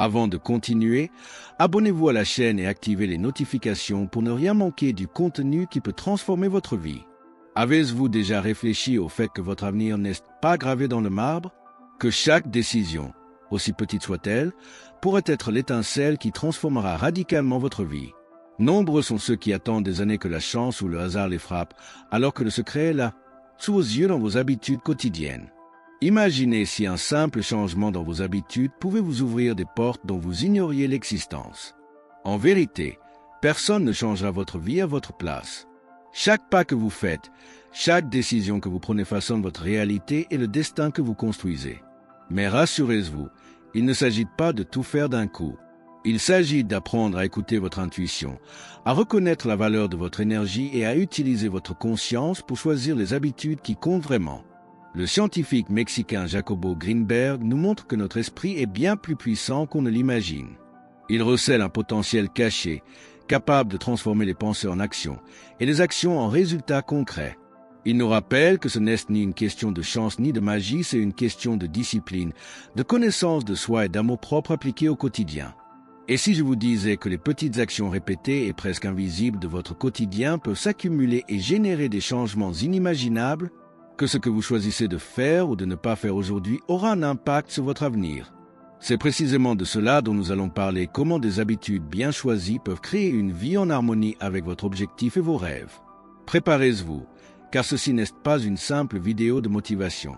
Avant de continuer, abonnez-vous à la chaîne et activez les notifications pour ne rien manquer du contenu qui peut transformer votre vie. Avez-vous déjà réfléchi au fait que votre avenir n'est pas gravé dans le marbre? Que chaque décision, aussi petite soit-elle, pourrait être l'étincelle qui transformera radicalement votre vie. Nombreux sont ceux qui attendent des années que la chance ou le hasard les frappe, alors que le secret est là, sous vos yeux dans vos habitudes quotidiennes. Imaginez si un simple changement dans vos habitudes pouvait vous ouvrir des portes dont vous ignoriez l'existence. En vérité, personne ne changera votre vie à votre place. Chaque pas que vous faites, chaque décision que vous prenez façonne votre réalité et le destin que vous construisez. Mais rassurez-vous, il ne s'agit pas de tout faire d'un coup. Il s'agit d'apprendre à écouter votre intuition, à reconnaître la valeur de votre énergie et à utiliser votre conscience pour choisir les habitudes qui comptent vraiment. Le scientifique mexicain Jacobo Greenberg nous montre que notre esprit est bien plus puissant qu'on ne l'imagine. Il recèle un potentiel caché, capable de transformer les pensées en actions et les actions en résultats concrets. Il nous rappelle que ce n'est ni une question de chance ni de magie, c'est une question de discipline, de connaissance de soi et d'amour-propre appliqué au quotidien. Et si je vous disais que les petites actions répétées et presque invisibles de votre quotidien peuvent s'accumuler et générer des changements inimaginables, que ce que vous choisissez de faire ou de ne pas faire aujourd'hui aura un impact sur votre avenir. C'est précisément de cela dont nous allons parler, comment des habitudes bien choisies peuvent créer une vie en harmonie avec votre objectif et vos rêves. Préparez-vous, car ceci n'est pas une simple vidéo de motivation.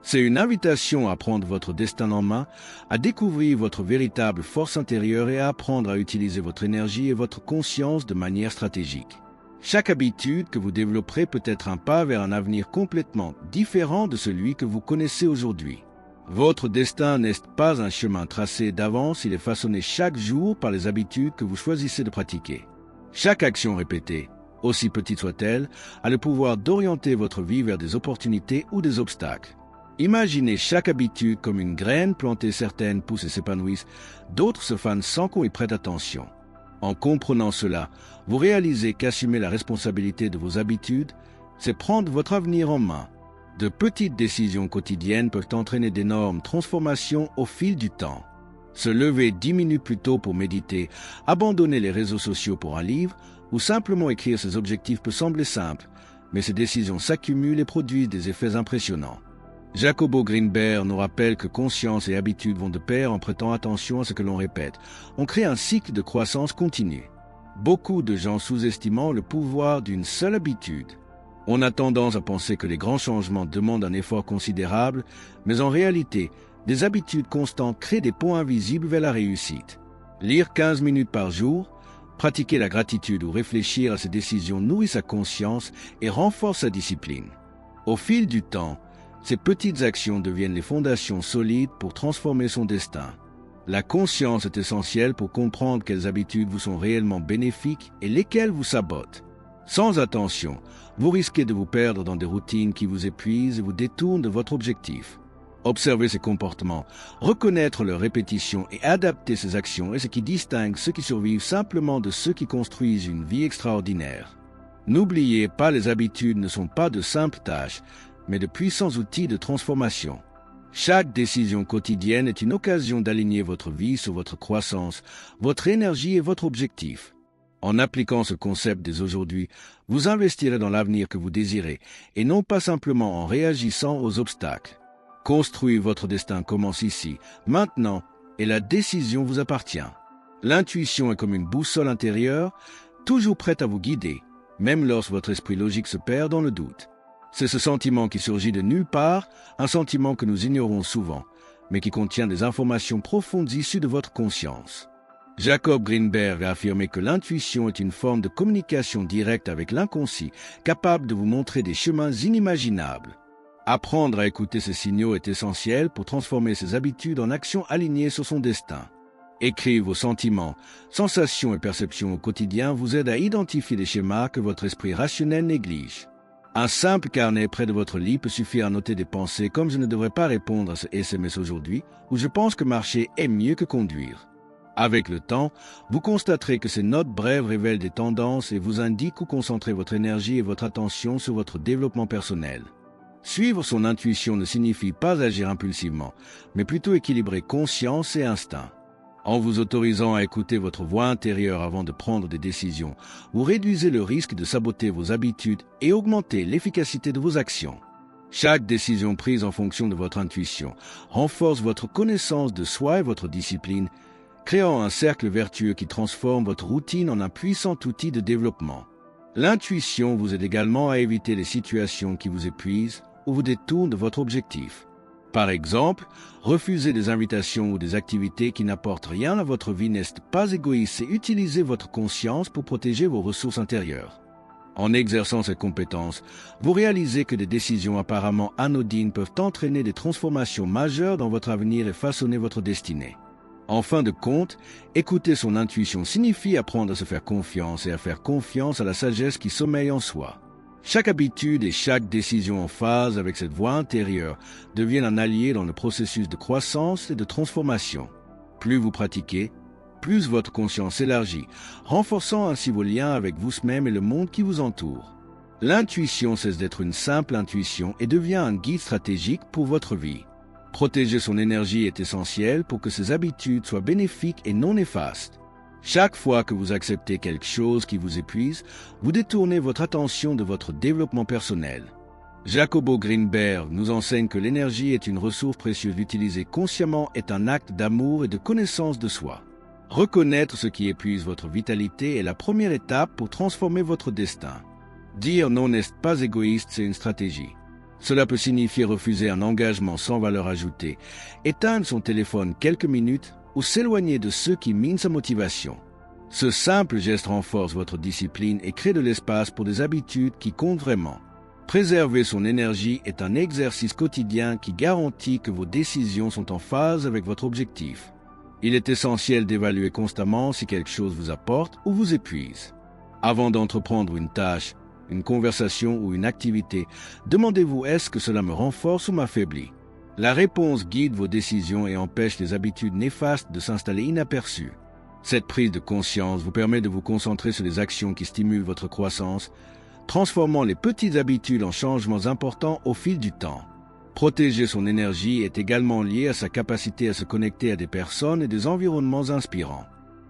C'est une invitation à prendre votre destin en main, à découvrir votre véritable force intérieure et à apprendre à utiliser votre énergie et votre conscience de manière stratégique. Chaque habitude que vous développerez peut être un pas vers un avenir complètement différent de celui que vous connaissez aujourd'hui. Votre destin n'est pas un chemin tracé d'avance, il est façonné chaque jour par les habitudes que vous choisissez de pratiquer. Chaque action répétée, aussi petite soit-elle, a le pouvoir d'orienter votre vie vers des opportunités ou des obstacles. Imaginez chaque habitude comme une graine plantée, certaines poussent et s'épanouissent, d'autres se fanent sans qu'on y prête attention. En comprenant cela, vous réalisez qu'assumer la responsabilité de vos habitudes, c'est prendre votre avenir en main. De petites décisions quotidiennes peuvent entraîner d'énormes transformations au fil du temps. Se lever 10 minutes plus tôt pour méditer, abandonner les réseaux sociaux pour un livre, ou simplement écrire ses objectifs peut sembler simple, mais ces décisions s'accumulent et produisent des effets impressionnants. Jacobo Greenberg nous rappelle que conscience et habitude vont de pair en prêtant attention à ce que l'on répète. On crée un cycle de croissance continue. Beaucoup de gens sous-estimant le pouvoir d'une seule habitude. On a tendance à penser que les grands changements demandent un effort considérable, mais en réalité, des habitudes constantes créent des ponts invisibles vers la réussite. Lire 15 minutes par jour, pratiquer la gratitude ou réfléchir à ses décisions nourrit sa conscience et renforce sa discipline. Au fil du temps, ces petites actions deviennent les fondations solides pour transformer son destin. La conscience est essentielle pour comprendre quelles habitudes vous sont réellement bénéfiques et lesquelles vous sabotent. Sans attention, vous risquez de vous perdre dans des routines qui vous épuisent et vous détournent de votre objectif. Observer ces comportements, reconnaître leurs répétitions et adapter ces actions est ce qui distingue ceux qui survivent simplement de ceux qui construisent une vie extraordinaire. N'oubliez pas, les habitudes ne sont pas de simples tâches, mais de puissants outils de transformation. Chaque décision quotidienne est une occasion d'aligner votre vie sur votre croissance, votre énergie et votre objectif. En appliquant ce concept dès aujourd'hui, vous investirez dans l'avenir que vous désirez et non pas simplement en réagissant aux obstacles. Construire votre destin commence ici, maintenant, et la décision vous appartient. L'intuition est comme une boussole intérieure, toujours prête à vous guider, même lorsque votre esprit logique se perd dans le doute. C'est ce sentiment qui surgit de nulle part, un sentiment que nous ignorons souvent, mais qui contient des informations profondes issues de votre conscience. Jacob Greenberg a affirmé que l'intuition est une forme de communication directe avec l'inconscient, capable de vous montrer des chemins inimaginables. Apprendre à écouter ces signaux est essentiel pour transformer ses habitudes en actions alignées sur son destin. Écrire vos sentiments, sensations et perceptions au quotidien vous aide à identifier les schémas que votre esprit rationnel néglige. Un simple carnet près de votre lit peut suffire à noter des pensées comme « je ne devrais pas répondre à ce SMS aujourd'hui » ou « je pense que marcher est mieux que conduire ». Avec le temps, vous constaterez que ces notes brèves révèlent des tendances et vous indiquent où concentrer votre énergie et votre attention sur votre développement personnel. Suivre son intuition ne signifie pas agir impulsivement, mais plutôt équilibrer conscience et instinct. En vous autorisant à écouter votre voix intérieure avant de prendre des décisions, vous réduisez le risque de saboter vos habitudes et augmentez l'efficacité de vos actions. Chaque décision prise en fonction de votre intuition renforce votre connaissance de soi et votre discipline, créant un cercle vertueux qui transforme votre routine en un puissant outil de développement. L'intuition vous aide également à éviter les situations qui vous épuisent ou vous détournent de votre objectif. Par exemple, refuser des invitations ou des activités qui n'apportent rien à votre vie n'est pas égoïste et utilisez votre conscience pour protéger vos ressources intérieures. En exerçant cette compétence, vous réalisez que des décisions apparemment anodines peuvent entraîner des transformations majeures dans votre avenir et façonner votre destinée. En fin de compte, écouter son intuition signifie apprendre à se faire confiance et à faire confiance à la sagesse qui sommeille en soi. Chaque habitude et chaque décision en phase avec cette voix intérieure deviennent un allié dans le processus de croissance et de transformation. Plus vous pratiquez, plus votre conscience s'élargit, renforçant ainsi vos liens avec vous-même et le monde qui vous entoure. L'intuition cesse d'être une simple intuition et devient un guide stratégique pour votre vie. Protéger son énergie est essentiel pour que ses habitudes soient bénéfiques et non néfastes. Chaque fois que vous acceptez quelque chose qui vous épuise, vous détournez votre attention de votre développement personnel. Jacobo Greenberg nous enseigne que l'énergie est une ressource précieuse utilisée consciemment est un acte d'amour et de connaissance de soi. Reconnaître ce qui épuise votre vitalité est la première étape pour transformer votre destin. Dire non n'est pas égoïste, c'est une stratégie. Cela peut signifier refuser un engagement sans valeur ajoutée, éteindre son téléphone quelques minutes ou s'éloigner de ceux qui minent sa motivation. Ce simple geste renforce votre discipline et crée de l'espace pour des habitudes qui comptent vraiment. Préserver son énergie est un exercice quotidien qui garantit que vos décisions sont en phase avec votre objectif. Il est essentiel d'évaluer constamment si quelque chose vous apporte ou vous épuise. Avant d'entreprendre une tâche, une conversation ou une activité, demandez-vous est-ce que cela me renforce ou m'affaiblit? La réponse guide vos décisions et empêche les habitudes néfastes de s'installer inaperçues. Cette prise de conscience vous permet de vous concentrer sur les actions qui stimulent votre croissance, transformant les petites habitudes en changements importants au fil du temps. Protéger son énergie est également lié à sa capacité à se connecter à des personnes et des environnements inspirants.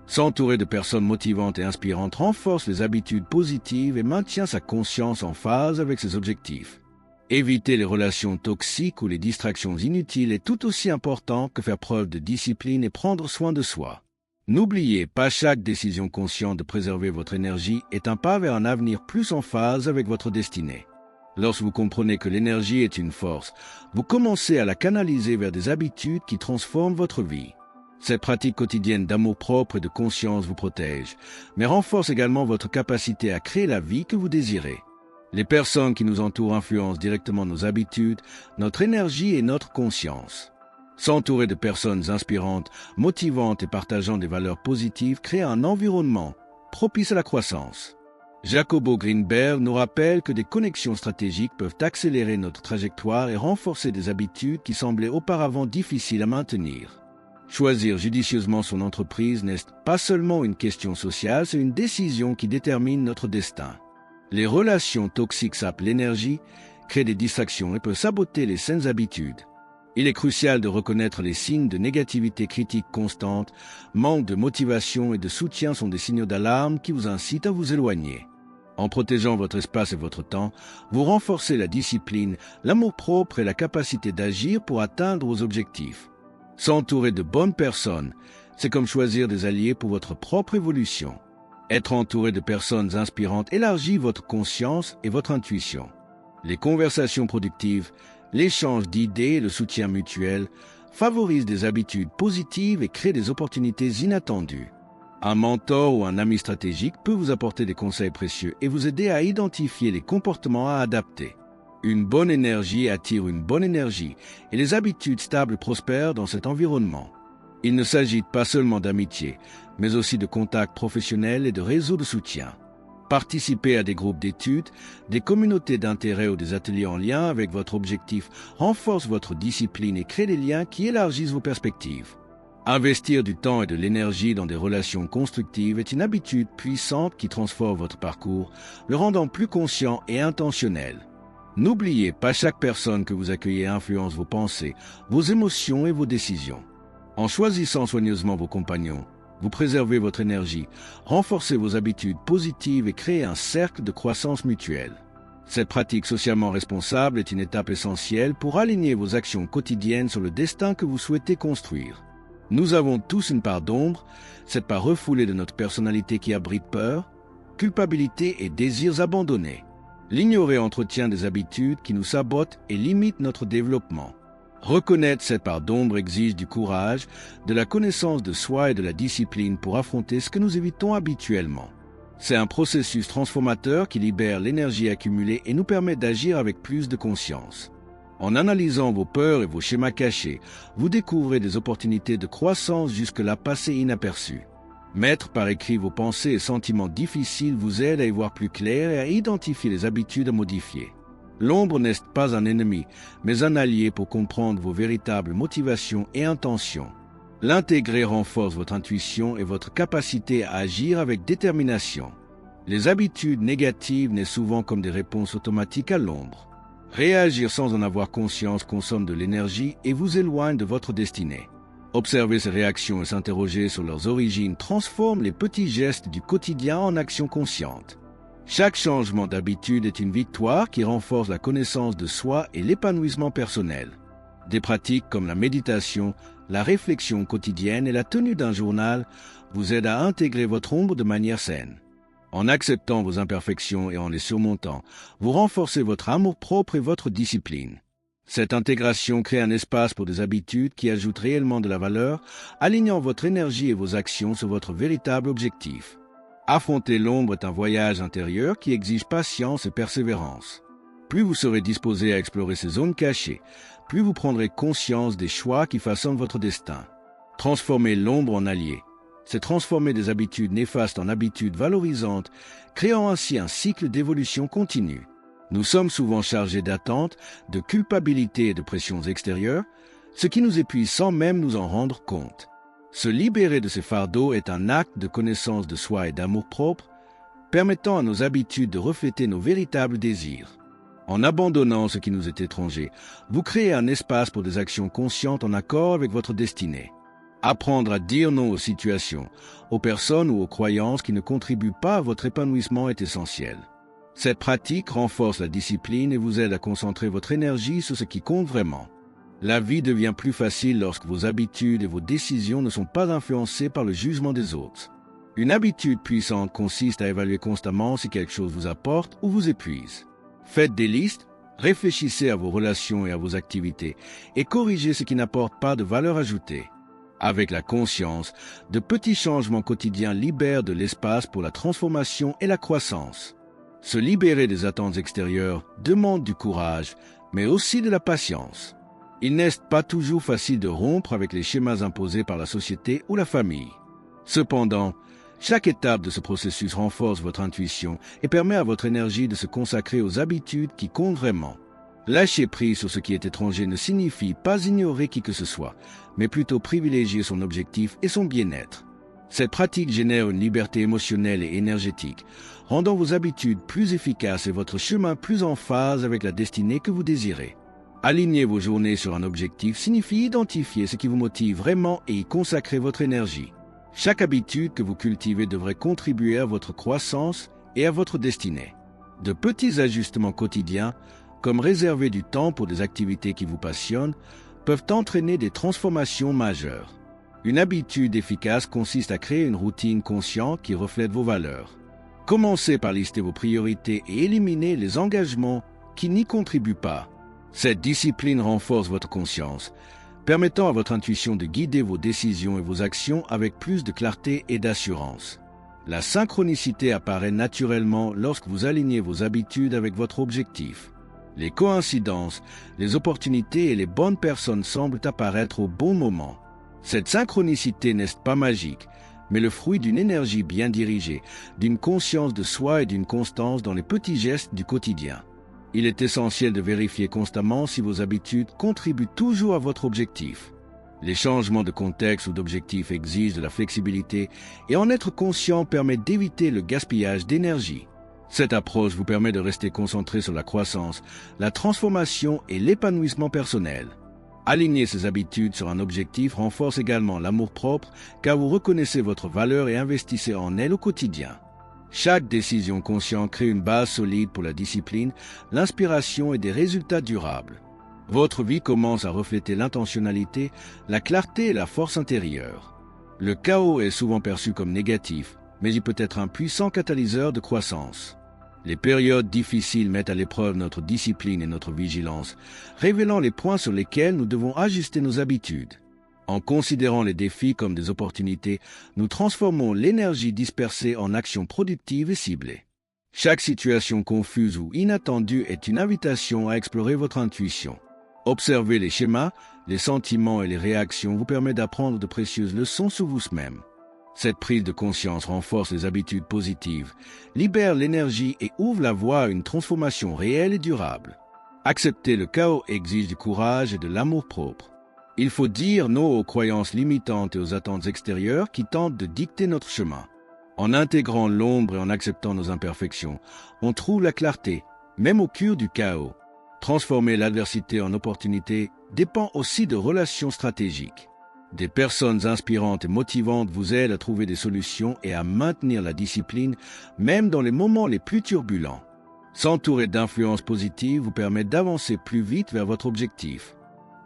S'entourer de personnes motivantes et inspirantes renforce les habitudes positives et maintient sa conscience en phase avec ses objectifs. Éviter les relations toxiques ou les distractions inutiles est tout aussi important que faire preuve de discipline et prendre soin de soi. N'oubliez pas, chaque décision consciente de préserver votre énergie est un pas vers un avenir plus en phase avec votre destinée. Lorsque vous comprenez que l'énergie est une force, vous commencez à la canaliser vers des habitudes qui transforment votre vie. Cette pratique quotidienne d'amour-propre et de conscience vous protège, mais renforce également votre capacité à créer la vie que vous désirez. Les personnes qui nous entourent influencent directement nos habitudes, notre énergie et notre conscience. S'entourer de personnes inspirantes, motivantes et partageant des valeurs positives crée un environnement propice à la croissance. Jacobo Greenberg nous rappelle que des connexions stratégiques peuvent accélérer notre trajectoire et renforcer des habitudes qui semblaient auparavant difficiles à maintenir. Choisir judicieusement son entreprise n'est pas seulement une question sociale, c'est une décision qui détermine notre destin. Les relations toxiques sapent l'énergie, créent des distractions et peuvent saboter les saines habitudes. Il est crucial de reconnaître les signes de négativité critique constante, manque de motivation et de soutien sont des signaux d'alarme qui vous incitent à vous éloigner. En protégeant votre espace et votre temps, vous renforcez la discipline, l'amour-propre et la capacité d'agir pour atteindre vos objectifs. S'entourer de bonnes personnes, c'est comme choisir des alliés pour votre propre évolution. Être entouré de personnes inspirantes élargit votre conscience et votre intuition. Les conversations productives, l'échange d'idées et le soutien mutuel favorisent des habitudes positives et créent des opportunités inattendues. Un mentor ou un ami stratégique peut vous apporter des conseils précieux et vous aider à identifier les comportements à adapter. Une bonne énergie attire une bonne énergie et les habitudes stables prospèrent dans cet environnement. Il ne s'agit pas seulement d'amitié, mais aussi de contacts professionnels et de réseaux de soutien. Participer à des groupes d'études, des communautés d'intérêt ou des ateliers en lien avec votre objectif renforce votre discipline et crée des liens qui élargissent vos perspectives. Investir du temps et de l'énergie dans des relations constructives est une habitude puissante qui transforme votre parcours, le rendant plus conscient et intentionnel. N'oubliez pas, chaque personne que vous accueillez influence vos pensées, vos émotions et vos décisions. En choisissant soigneusement vos compagnons, vous préservez votre énergie, renforcez vos habitudes positives et créez un cercle de croissance mutuelle. Cette pratique socialement responsable est une étape essentielle pour aligner vos actions quotidiennes sur le destin que vous souhaitez construire. Nous avons tous une part d'ombre, cette part refoulée de notre personnalité qui abrite peur, culpabilité et désirs abandonnés. L'ignorer entretient des habitudes qui nous sabotent et limitent notre développement. Reconnaître cette part d'ombre exige du courage, de la connaissance de soi et de la discipline pour affronter ce que nous évitons habituellement. C'est un processus transformateur qui libère l'énergie accumulée et nous permet d'agir avec plus de conscience. En analysant vos peurs et vos schémas cachés, vous découvrez des opportunités de croissance jusque-là passées inaperçues. Mettre par écrit vos pensées et sentiments difficiles vous aide à y voir plus clair et à identifier les habitudes à modifier. L'ombre n'est pas un ennemi, mais un allié pour comprendre vos véritables motivations et intentions. L'intégrer renforce votre intuition et votre capacité à agir avec détermination. Les habitudes négatives naissent souvent comme des réponses automatiques à l'ombre. Réagir sans en avoir conscience consomme de l'énergie et vous éloigne de votre destinée. Observer ces réactions et s'interroger sur leurs origines transforme les petits gestes du quotidien en actions conscientes. Chaque changement d'habitude est une victoire qui renforce la connaissance de soi et l'épanouissement personnel. Des pratiques comme la méditation, la réflexion quotidienne et la tenue d'un journal vous aident à intégrer votre ombre de manière saine. En acceptant vos imperfections et en les surmontant, vous renforcez votre amour-propre et votre discipline. Cette intégration crée un espace pour des habitudes qui ajoutent réellement de la valeur, alignant votre énergie et vos actions sur votre véritable objectif. Affronter l'ombre est un voyage intérieur qui exige patience et persévérance. Plus vous serez disposé à explorer ces zones cachées, plus vous prendrez conscience des choix qui façonnent votre destin. Transformer l'ombre en allié, c'est transformer des habitudes néfastes en habitudes valorisantes, créant ainsi un cycle d'évolution continue. Nous sommes souvent chargés d'attentes, de culpabilité et de pressions extérieures, ce qui nous épuise sans même nous en rendre compte. Se libérer de ces fardeaux est un acte de connaissance de soi et d'amour-propre, permettant à nos habitudes de refléter nos véritables désirs. En abandonnant ce qui nous est étranger, vous créez un espace pour des actions conscientes en accord avec votre destinée. Apprendre à dire non aux situations, aux personnes ou aux croyances qui ne contribuent pas à votre épanouissement est essentiel. Cette pratique renforce la discipline et vous aide à concentrer votre énergie sur ce qui compte vraiment. La vie devient plus facile lorsque vos habitudes et vos décisions ne sont pas influencées par le jugement des autres. Une habitude puissante consiste à évaluer constamment si quelque chose vous apporte ou vous épuise. Faites des listes, réfléchissez à vos relations et à vos activités et corrigez ce qui n'apporte pas de valeur ajoutée. Avec la conscience, de petits changements quotidiens libèrent de l'espace pour la transformation et la croissance. Se libérer des attentes extérieures demande du courage, mais aussi de la patience. Il n'est pas toujours facile de rompre avec les schémas imposés par la société ou la famille. Cependant, chaque étape de ce processus renforce votre intuition et permet à votre énergie de se consacrer aux habitudes qui comptent vraiment. Lâcher prise sur ce qui est étranger ne signifie pas ignorer qui que ce soit, mais plutôt privilégier son objectif et son bien-être. Cette pratique génère une liberté émotionnelle et énergétique, rendant vos habitudes plus efficaces et votre chemin plus en phase avec la destinée que vous désirez. Aligner vos journées sur un objectif signifie identifier ce qui vous motive vraiment et y consacrer votre énergie. Chaque habitude que vous cultivez devrait contribuer à votre croissance et à votre destinée. De petits ajustements quotidiens, comme réserver du temps pour des activités qui vous passionnent, peuvent entraîner des transformations majeures. Une habitude efficace consiste à créer une routine consciente qui reflète vos valeurs. Commencez par lister vos priorités et éliminer les engagements qui n'y contribuent pas. Cette discipline renforce votre conscience, permettant à votre intuition de guider vos décisions et vos actions avec plus de clarté et d'assurance. La synchronicité apparaît naturellement lorsque vous alignez vos habitudes avec votre objectif. Les coïncidences, les opportunités et les bonnes personnes semblent apparaître au bon moment. Cette synchronicité n'est pas magique, mais le fruit d'une énergie bien dirigée, d'une conscience de soi et d'une constance dans les petits gestes du quotidien. Il est essentiel de vérifier constamment si vos habitudes contribuent toujours à votre objectif. Les changements de contexte ou d'objectif exigent de la flexibilité et en être conscient permet d'éviter le gaspillage d'énergie. Cette approche vous permet de rester concentré sur la croissance, la transformation et l'épanouissement personnel. Aligner ces habitudes sur un objectif renforce également l'amour-propre car vous reconnaissez votre valeur et investissez en elle au quotidien. Chaque décision consciente crée une base solide pour la discipline, l'inspiration et des résultats durables. Votre vie commence à refléter l'intentionnalité, la clarté et la force intérieure. Le chaos est souvent perçu comme négatif, mais il peut être un puissant catalyseur de croissance. Les périodes difficiles mettent à l'épreuve notre discipline et notre vigilance, révélant les points sur lesquels nous devons ajuster nos habitudes. En considérant les défis comme des opportunités, nous transformons l'énergie dispersée en actions productives et ciblées. Chaque situation confuse ou inattendue est une invitation à explorer votre intuition. Observer les schémas, les sentiments et les réactions vous permet d'apprendre de précieuses leçons sur vous-même. Cette prise de conscience renforce les habitudes positives, libère l'énergie et ouvre la voie à une transformation réelle et durable. Accepter le chaos exige du courage et de l'amour-propre. Il faut dire non aux croyances limitantes et aux attentes extérieures qui tentent de dicter notre chemin. En intégrant l'ombre et en acceptant nos imperfections, on trouve la clarté, même au cœur du chaos. Transformer l'adversité en opportunité dépend aussi de relations stratégiques. Des personnes inspirantes et motivantes vous aident à trouver des solutions et à maintenir la discipline, même dans les moments les plus turbulents. S'entourer d'influences positives vous permet d'avancer plus vite vers votre objectif.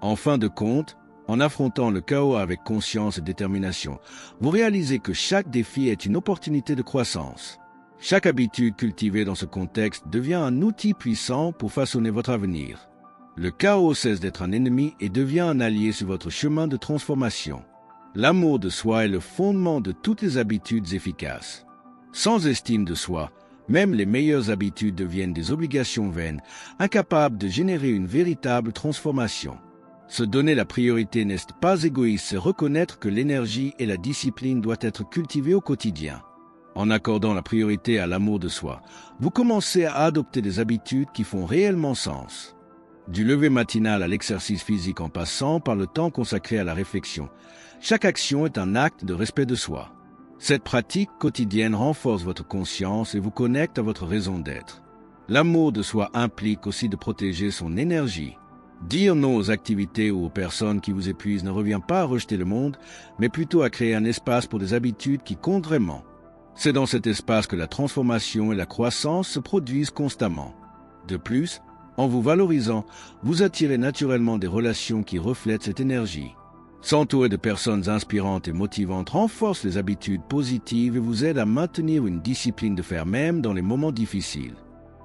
En fin de compte, en affrontant le chaos avec conscience et détermination, vous réalisez que chaque défi est une opportunité de croissance. Chaque habitude cultivée dans ce contexte devient un outil puissant pour façonner votre avenir. Le chaos cesse d'être un ennemi et devient un allié sur votre chemin de transformation. L'amour de soi est le fondement de toutes les habitudes efficaces. Sans estime de soi, même les meilleures habitudes deviennent des obligations vaines, incapables de générer une véritable transformation. Se donner la priorité n'est pas égoïste, c'est reconnaître que l'énergie et la discipline doivent être cultivées au quotidien. En accordant la priorité à l'amour de soi, vous commencez à adopter des habitudes qui font réellement sens. Du lever matinal à l'exercice physique en passant par le temps consacré à la réflexion, chaque action est un acte de respect de soi. Cette pratique quotidienne renforce votre conscience et vous connecte à votre raison d'être. L'amour de soi implique aussi de protéger son énergie. Dire non aux activités ou aux personnes qui vous épuisent ne revient pas à rejeter le monde, mais plutôt à créer un espace pour des habitudes qui comptent vraiment. C'est dans cet espace que la transformation et la croissance se produisent constamment. De plus, en vous valorisant, vous attirez naturellement des relations qui reflètent cette énergie. S'entourer de personnes inspirantes et motivantes renforce les habitudes positives et vous aide à maintenir une discipline de fer même dans les moments difficiles.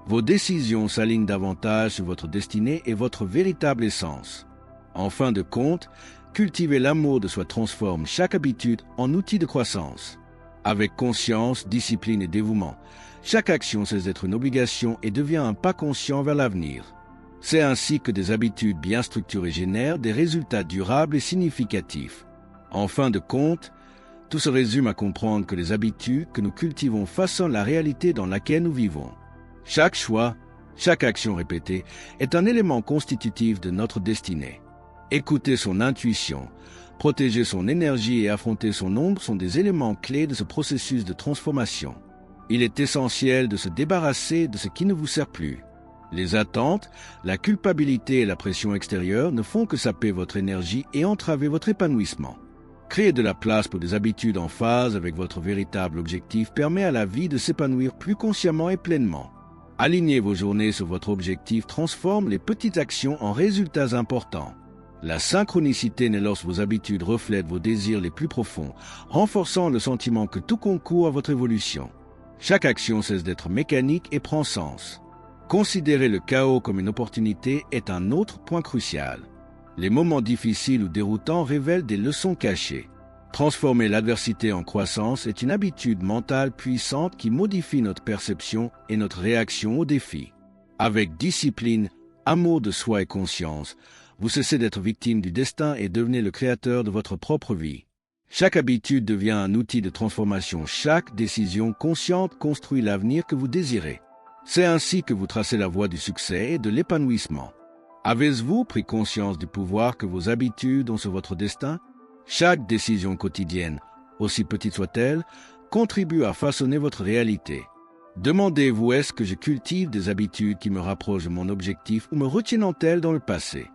Vos décisions s'alignent davantage sur votre destinée et votre véritable essence. En fin de compte, cultiver l'amour de soi transforme chaque habitude en outil de croissance. Avec conscience, discipline et dévouement, chaque action cesse d'être une obligation et devient un pas conscient vers l'avenir. C'est ainsi que des habitudes bien structurées génèrent des résultats durables et significatifs. En fin de compte, tout se résume à comprendre que les habitudes que nous cultivons façonnent la réalité dans laquelle nous vivons. Chaque choix, chaque action répétée est un élément constitutif de notre destinée. Écouter son intuition, protéger son énergie et affronter son ombre sont des éléments clés de ce processus de transformation. Il est essentiel de se débarrasser de ce qui ne vous sert plus. Les attentes, la culpabilité et la pression extérieure ne font que saper votre énergie et entraver votre épanouissement. Créer de la place pour des habitudes en phase avec votre véritable objectif permet à la vie de s'épanouir plus consciemment et pleinement. Aligner vos journées sur votre objectif transforme les petites actions en résultats importants. La synchronicité naît lorsque vos habitudes reflètent vos désirs les plus profonds, renforçant le sentiment que tout concourt à votre évolution. Chaque action cesse d'être mécanique et prend sens. Considérer le chaos comme une opportunité est un autre point crucial. Les moments difficiles ou déroutants révèlent des leçons cachées. Transformer l'adversité en croissance est une habitude mentale puissante qui modifie notre perception et notre réaction aux défis. Avec discipline, amour de soi et conscience, vous cessez d'être victime du destin et devenez le créateur de votre propre vie. Chaque habitude devient un outil de transformation. Chaque décision consciente construit l'avenir que vous désirez. C'est ainsi que vous tracez la voie du succès et de l'épanouissement. Avez-vous pris conscience du pouvoir que vos habitudes ont sur votre destin? Chaque décision quotidienne, aussi petite soit-elle, contribue à façonner votre réalité. Demandez-vous, est-ce que je cultive des habitudes qui me rapprochent de mon objectif ou me retiennent-elles dans le passé?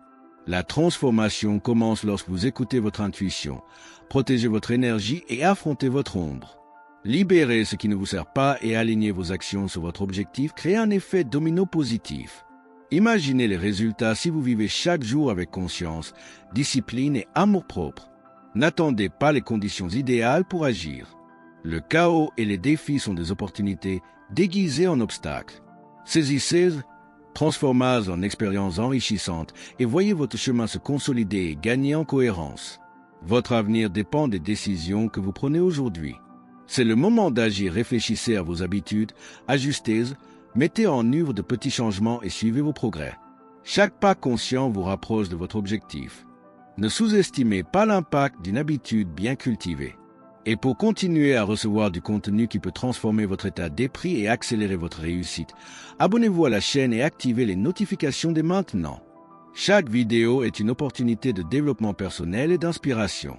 La transformation commence lorsque vous écoutez votre intuition, protégez votre énergie et affrontez votre ombre. Libérez ce qui ne vous sert pas et alignez vos actions sur votre objectif, créez un effet domino positif. Imaginez les résultats si vous vivez chaque jour avec conscience, discipline et amour-propre. N'attendez pas les conditions idéales pour agir. Le chaos et les défis sont des opportunités déguisées en obstacles. Saisissez-les, transformez-les en expériences enrichissantes et voyez votre chemin se consolider et gagner en cohérence. Votre avenir dépend des décisions que vous prenez aujourd'hui. C'est le moment d'agir, réfléchissez à vos habitudes, ajustez-les, mettez en œuvre de petits changements et suivez vos progrès. Chaque pas conscient vous rapproche de votre objectif. Ne sous-estimez pas l'impact d'une habitude bien cultivée. Et pour continuer à recevoir du contenu qui peut transformer votre état d'esprit et accélérer votre réussite, abonnez-vous à la chaîne et activez les notifications dès maintenant. Chaque vidéo est une opportunité de développement personnel et d'inspiration.